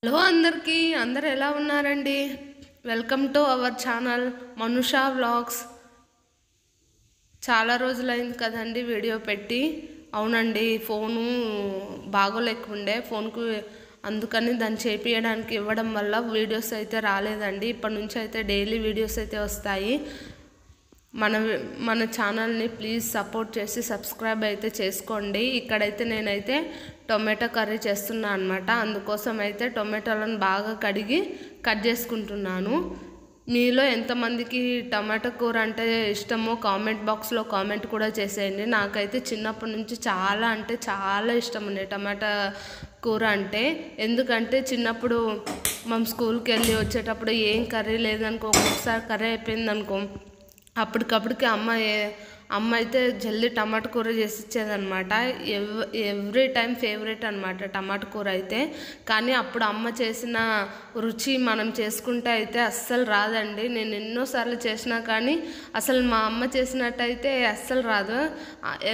Hello అందరికీ అందరు ఎలా ఉన్నారండి? Welcome to our channel Manusha vlogs. చాలా రోజులైంది కదండి వీడియో పెట్టి. అవునండి, ఫోను బాగోలేకుండే ఫోన్కు, అందుకని దాన్ని చేపియడానికి ఇవ్వడం వల్ల వీడియోస్ అయితే రాలేదండి. ఇప్పటి నుంచి అయితే డైలీ వీడియోస్ అయితే వస్తాయి. మన ఛానల్ని ప్లీజ్ సపోర్ట్ చేసి సబ్స్క్రైబ్ అయితే చేసుకోండి. ఇక్కడైతే నేనైతే టొమాటో కర్రీ చేస్తున్నా అనమాట. అందుకోసం అయితే టొమాటోలను బాగా కడిగి కట్ చేసుకుంటున్నాను. మీలో ఎంతమందికి టమాటో కూర అంటే ఇష్టమో కామెంట్ బాక్స్లో కామెంట్ కూడా చేసేయండి. నాకైతే చిన్నప్పటి నుంచి చాలా అంటే చాలా ఇష్టం ఉంది టమాటా కూర అంటే. ఎందుకంటే చిన్నప్పుడు మనం స్కూల్కి వెళ్ళి వచ్చేటప్పుడు ఏం కర్రీ లేదనుకో, ఒక్కొక్కసారి కర్రీ అయిపోయింది అనుకో, అప్పటికప్పటికి అమ్మ అయితే జల్దీ టమాటా కూర చేసి ఇచ్చేదనమాట. ఎవ్రీ టైం ఫేవరెట్ అనమాట టమాటా కూర అయితే. కానీ అప్పుడు అమ్మ చేసిన రుచి మనం చేసుకుంటే అయితే అస్సలు రాదండి. నేను ఎన్నోసార్లు చేసినా కానీ అసలు మా అమ్మ చేసినట్టయితే అస్సలు రాదు.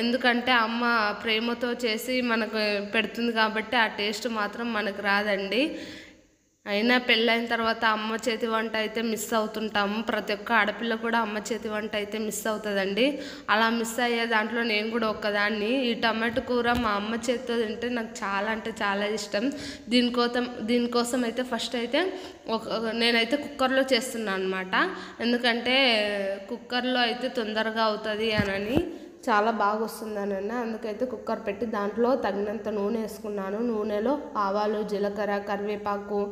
ఎందుకంటే అమ్మ ప్రేమతో చేసి మనకు పెడుతుంది కాబట్టి ఆ టేస్ట్ మాత్రం మనకు రాదండి. అయినా పెళ్ళైన తర్వాత అమ్మ చేతి వంట అయితే మిస్ అవుతుంటాము. ప్రతి ఒక్క ఆడపిల్ల కూడా అమ్మ చేతి వంట అయితే మిస్ అవుతుందండి. అలా మిస్ అయ్యే దాంట్లో నేను కూడా ఒక్కదాన్ని. ఈ టమాటో కూర మా అమ్మ చేతితో తింటే నాకు చాలా అంటే చాలా ఇష్టం. దీనికోసం అయితే ఫస్ట్ అయితే నేనైతే కుక్కర్లో చేస్తున్నాను అనమాట. ఎందుకంటే కుక్కర్లో అయితే తొందరగా అవుతుంది అని, చాలా బాగా వస్తుందనన్నా. అందుకైతే కుక్కర్ పెట్టి దాంట్లో తగినంత నూనె వేసుకున్నాను. నూనెలో ఆవాలు, జీలకర్ర, కరివేపాకు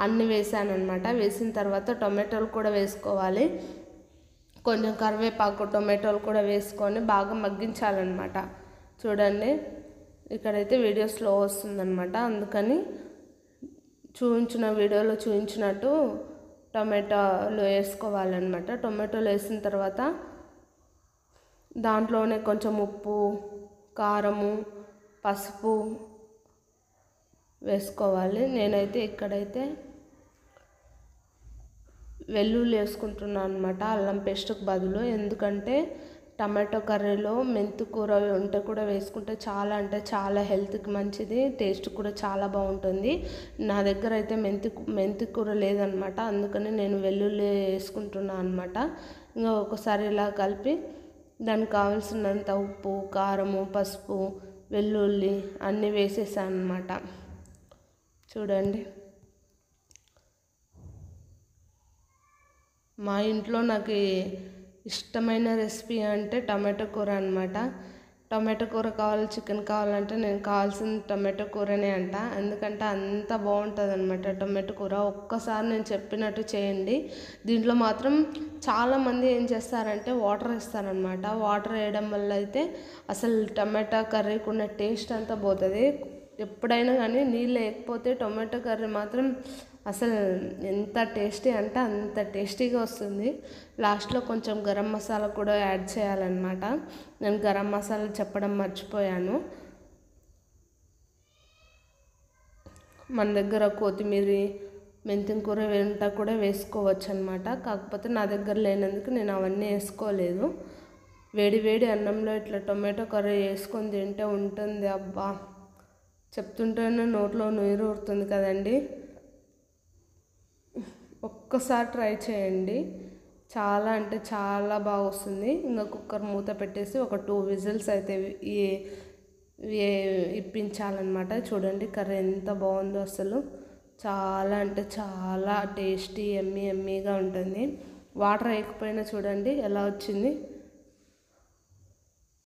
అన్నీ వేసాను అనమాట. వేసిన తర్వాత టొమాటోలు కూడా వేసుకోవాలి. కొంచెం కరివేపాకు, టొమాటోలు కూడా వేసుకొని బాగా మగ్గించాలన్నమాట. చూడండి, ఇక్కడైతే వీడియో స్లో వస్తుందన్నమాట. అందుకని వీడియోలో చూపించినట్టు టొమాటోలు వేసుకోవాలన్నమాట. టొమాటోలు వేసిన తర్వాత దాంట్లోనే కొంచెం ఉప్పు, కారము, పసుపు వేసుకోవాలి. నేనైతే ఇక్కడైతే వెల్లుల్లి వేసుకుంటున్నాను అనమాట, అల్లం పేస్ట్కి బదులు. ఎందుకంటే టమాటో కర్రీలో మెంతి కూర ఉంటే కూడా వేసుకుంటే చాలా అంటే చాలా హెల్త్కి మంచిది, టేస్ట్ కూడా చాలా బాగుంటుంది. నా దగ్గర అయితే మెంతి కూర లేదనమాట, అందుకని నేను వెల్లుల్లి వేసుకుంటున్నాను అనమాట. ఇంకా ఒకసారి ఇలా కలిపి దానికి కావాల్సినంత ఉప్పు, కారము, పసుపు, వెల్లుల్లి అన్నీ వేసేసాను అనమాట. చూడండి, మా ఇంట్లో నాకు ఇష్టమైన రెసిపీ అంటే టమాటో కూర అనమాట. టమాటో కూర కావాలి, చికెన్ కావాలంటే నేను కావాల్సిన టమాటో కూరనే అంట. ఎందుకంటే అంత బాగుంటుంది అనమాట టమాటో కూర. ఒక్కసారి నేను చెప్పినట్టు చేయండి. దీంట్లో మాత్రం చాలామంది ఏం చేస్తారంటే వాటర్ వేస్తారనమాట. వాటర్ వేయడం వల్ల అయితే అసలు టమాటా కర్రీకి ఉన్న టేస్ట్ అంతా పోతుంది. ఎప్పుడైనా కానీ నీళ్ళు వేయకపోతే టొమాటో కర్రీ మాత్రం అసలు ఎంత టేస్టీ అంటే అంత టేస్టీగా వస్తుంది. లాస్ట్లో కొంచెం గరం మసాలా కూడా యాడ్ చేయాలన్నమాట. నేను గరం మసాలా చెప్పడం మర్చిపోయాను. మన దగ్గర కొత్తిమీర, మెంతి కూర వెంట కూడా వేసుకోవచ్చు అనమాట. కాకపోతే నా దగ్గర లేనందుకు నేను అవన్నీ వేసుకోలేదు. వేడి వేడి అన్నంలో ఇట్లా టొమాటో కర్రీ వేసుకొని తింటే ఉంటుంది, అబ్బా చెప్తుంటేనే నోట్లో నీరు ఊరుతుంది కదండి. ఒక్కసారి ట్రై చేయండి, చాలా అంటే చాలా బాగా వస్తుంది. ఇంకా కుక్కర్ మూత పెట్టేసి ఒక 2 విజిల్స్ అయితే ఇప్పించాలన్నమాట. చూడండి కర్రీ ఎంత బాగుందో, అసలు చాలా అంటే చాలా టేస్టీ ఎమ్మీగా ఉంటుంది. వాటర్ వేయకపోయినా చూడండి ఎలా వచ్చింది.